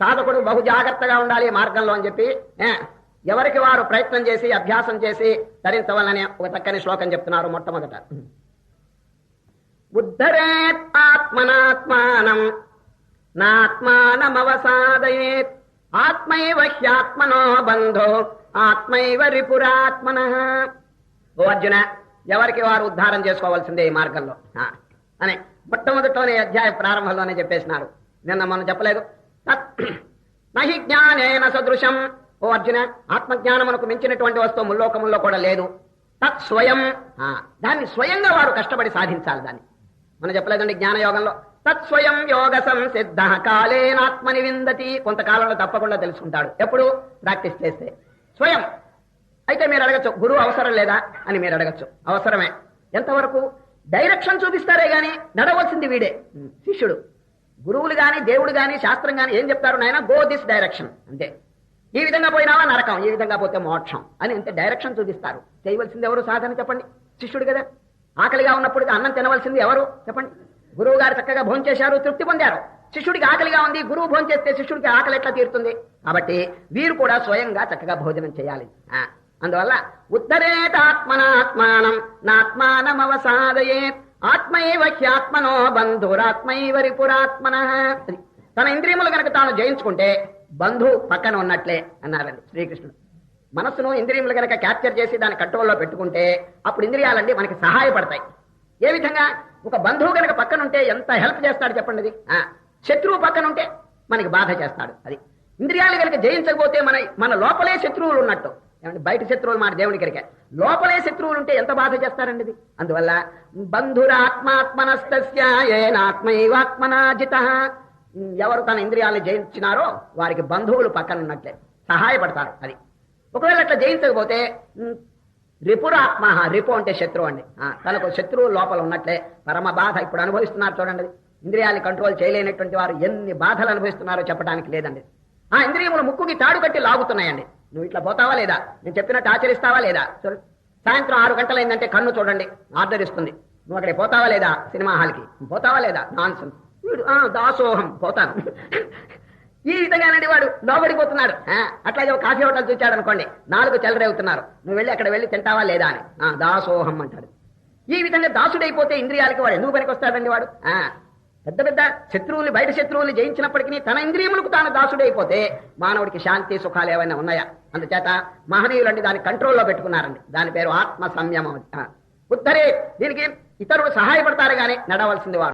సాధకుడు బహు జాగ్రత్తగా ఉండాలి ఈ మార్గంలో అని చెప్పి ఎవరికి వారు ప్రయత్నం చేసి అభ్యాసం చేసి ధరించవాలని ఒక చక్కని శ్లోకం చెప్తున్నారు. మొట్టమొదట ఉద్ధరేత్ ఆత్మనాత్మానం నాత్మానమవసాదయేత్ ఆత్మైవ హ్యాత్మనో బంధో ఆత్మైవ రిపురాత్మనః. ఓ అర్జున, ఎవరికి వారు ఉద్ధారం చేసుకోవాల్సిందే ఈ మార్గంలో అని మొట్టమొదటిలోనే అధ్యాయ ప్రారంభంలోనే చెప్పేసినారు. నిన్న మనం చెప్పలేదు, నహి జ్ఞానేన సదృశం. ఓ అర్జున, ఆత్మజ్ఞానమునకు మించినటువంటి వస్తువు ముల్లోకముల్లో కూడా లేదు. తత్ స్వయం, దాన్ని స్వయంగా వారు కష్టపడి సాధించాలి. దాన్ని మనం చెప్పలేదండి జ్ఞానయోగంలో, తత్స్వయం యోగ సంసిద్ధ కాలేనాత్మని విందతి. కొంతకాలంలో తప్పకుండా తెలుసుకుంటాడు. ఎప్పుడు? ప్రాక్టీస్ చేస్తే. స్వయం. అయితే మీరు అడగచ్చు, గురువు అవసరం లేదా అని మీరు అడగచ్చు. అవసరమే. ఎంతవరకు? డైరెక్షన్ చూపిస్తారే గాని నడవలసింది వీడే, శిష్యుడు. గురువులు గాని దేవుడు గాని శాస్త్రం గాని ఏం చెప్తారు? నాయన గో దిస్ డైరెక్షన్, అంతే. ఈ విధంగా పోయినావా నరకం, ఈ విధంగా పోతే మోక్షం అని అంతే డైరెక్షన్ చూపిస్తారు. చేయవలసింది ఎవరు? సాధన చెప్పండి. శిష్యుడు కదా. ఆకలిగా ఉన్నప్పుడు అన్నం తినవలసింది ఎవరు చెప్పండి? గురువు గారు చక్కగా భోంచేశారు, తృప్తి పొందారు. శిష్యుడికి ఆకలిగా ఉంది, గురువు భోంచేస్తే శిష్యుడికి ఆకలి ఎట్లా తీరుతుంది? కాబట్టి వీరు కూడా స్వయంగా చక్కగా భోజనం చేయాలి. అందువల్ల ఉద్ధరేతాత్మనాత్మానం నాత్మానమవసాదయేత్ ఆత్మైవ హ్యాత్మనో బంధురాత్మైవ రిపురాత్మనః. తన ఇంద్రియములు కనుక తాను జయించుకుంటే బంధు పక్కన ఉన్నట్లే అన్నారండి శ్రీకృష్ణుడు. మనస్సును ఇంద్రియములు కనుక క్యాప్చర్ చేసి దాని కంట్రోల్లో పెట్టుకుంటే అప్పుడు ఇంద్రియాలండి మనకి సహాయపడతాయి. ఏ విధంగా? ఒక బంధువు కనుక పక్కన ఉంటే ఎంత హెల్ప్ చేస్తాడు చెప్పండి. అది శత్రువు పక్కన ఉంటే మనకి బాధ చేస్తాడు. అది ఇంద్రియాలు కనుక జయించకపోతే మన లోపలే శత్రువులు ఉన్నట్టు. బయట శత్రువులు మాట దేవుని కనుక లోపలే శత్రువులు ఉంటే ఎంత బాధ చేస్తారండి ఇది. అందువల్ల బంధురాత్మాత్మనస్తస్యేనాత్మైవాత్మనాజితః. ఎవరు తన ఇంద్రియాలను జయించినారో వారికి బంధువులు పక్కన ఉన్నట్లే సహాయపడతారు. అది ఒకవేళ అట్లా జయించకపోతే రిపురాత్మ. రిపు అంటే శత్రువు అండి. తనకు శత్రువు లోపల ఉన్నట్లే పరమ బాధ ఇప్పుడు అనుభవిస్తున్నారు. చూడండి, ఇంద్రియాన్ని కంట్రోల్ చేయలేనటువంటి వారు ఎన్ని బాధలు అనుభవిస్తున్నారో చెప్పడానికి లేదండి. ఆ ఇంద్రియములు ముక్కుకి తాడు కట్టి లాగుతున్నాయండి. నువ్వు ఇట్లా పోతావా లేదా, నేను చెప్పినట్టు ఆచరిస్తావా లేదా. సాయంత్రం 6 గంటలైందంటే కన్ను చూడండి ఆర్డర్ ఇస్తుంది, నువ్వు అక్కడికి పోతావా లేదా, సినిమా హాల్కి పోతావా లేదా. నాన్సెన్స్. వీడు దాసోహం పోతాను ఈ విధంగానండి వాడు లోబడిపోతున్నాడు. అట్లాగే ఒక కాఫీ హోటల్ చూచాడు అనుకోండి, 4 చెలరేగుతున్నారు, నువ్వు వెళ్ళి అక్కడ వెళ్ళి తింటావా లేదా అని దాసోహం అంటాడు. ఈ విధంగా దాసుడైపోతే ఇంద్రియాలకి వాడు ఎందుకు పనికి వస్తాడండి? వాడు పెద్ద పెద్ద శత్రువులు, బయట శత్రువులు జయించినప్పటికీ తన ఇంద్రియములకు తాను దాసుడైపోతే మానవుడికి శాంతి సుఖాలు ఏమైనా ఉన్నాయా? అందుచేత మహనీయులండి దాన్ని కంట్రోల్లో పెట్టుకున్నారండి. దాని పేరు ఆత్మ సంయమం. ఉద్ధరే. దీనికి ఇతరులు సహాయపడతారు గానీ నడవలసింది వారు.